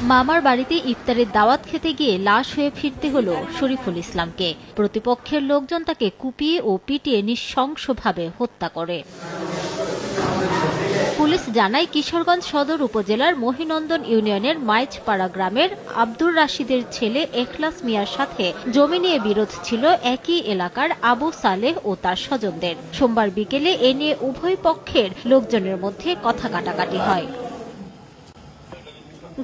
মামার বাড়িতে ইফতারের দাওয়াত খেতে গিয়ে লাশ হয়ে ফিরতে হলো শরীফুল ইসলামকে। প্রতিপক্ষের লোকজন তাকে কুপিয়ে ও পিটিয়ে নৃশংসভাবে হত্যা করে। পুলিশ জানায়, কিশোরগঞ্জ সদর উপজেলার মহিনন্দন ইউনিয়নের মাইজপাড়া গ্রামের আব্দুর রাশিদের ছেলে এখলাস মিয়ার সাথে জমি নিয়ে বিরোধ ছিল একই এলাকার আবু সালেহ ও তার স্বজনদের। সোমবার বিকেলে এ নিয়ে উভয় পক্ষের লোকজনের মধ্যে কথা কাটাকাটি হয়।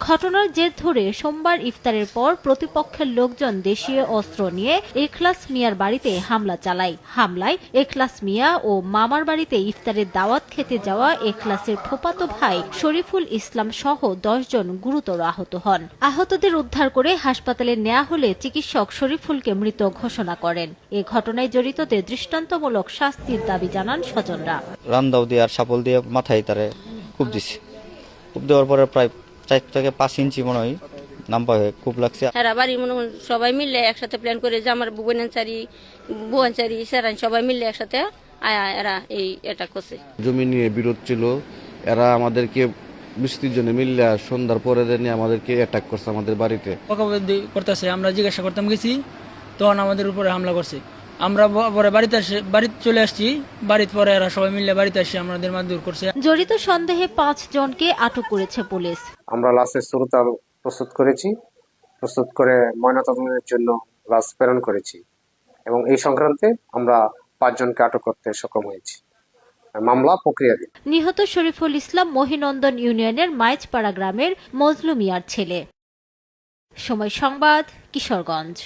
ঘটনার জের ধরে সোমবার ইফতারের পর প্রতিপক্ষের লোকজন দেশীয় অস্ত্র নিয়ে এখলাস মিয়ার বাড়িতে হামলা চালায়। হামলায় এখলাস মিয়া ও মামার বাড়িতে ইফতারের দাওয়াত খেতে যাওয়া এখলাসের ফুফাতো ভাই শরীফুল ইসলাম সহ 10 জন গুরুতর আহত হন। আহতদের উদ্ধার করে হাসপাতালে নেওয়া হলে চিকিৎসক শরীফুলকে মৃত ঘোষণা করেন। এ ঘটনায় জড়িতদের দৃষ্টান্তমূলক শাস্তির দাবি জানান স্বজনরা। রামদাও দিয়ে আর সাপল দিয়ে মাথায় তারে কূপ দিছে। কূপ দেওয়ার পরে প্রায় 4 থেকে 5 ইঞ্চি মনে হয় নাম্বার হয়ে কূপ লাগছে। সারা বাড়ি মনে হয় সবাই মিলে একসাথে প্ল্যান করে যে আমার বুয়ানচারি সেরান সবাই মিলে একসাথে এরা এই এটা করছে। জমি নিয়ে বিরোধ ছিল, এরা আমাদেরকে 20-30 জনে মিলে সন্ধ্যার পরে নিয়ে আমাদেরকে অ্যাটাক করছে আমাদের বাড়িতে। বকাবকি করতেছে, আমরা জিজ্ঞাসা করতাম গেছি, তখন আমাদের উপরে হামলা করছে। আমরা পরে বাড়িতে চলে আসছি। বাড়িতে পরে এরা সবাই মিলে বাড়িতে আসি আমাদের মারধর করছে। জড়িত সন্দেহে 5 জনকে আটক করেছে পুলিশ। আমরা লাশের সুরতাল প্রস্তুত করে ময়নাতদন্তের জন্য লাশ প্রেরণ করেছি এবং এই সংক্রান্তে আমরা 5 জনকে আটক করতে সক্ষম হয়েছি। মামলা প্রক্রিয়াধীন। নিহত শরীফুল ইসলাম মহিনন্দন ইউনিয়নের মাইজপাড়া গ্রামের মজলু মিয়ার ছেলে। সময় সংবাদ, কিশোরগঞ্জ।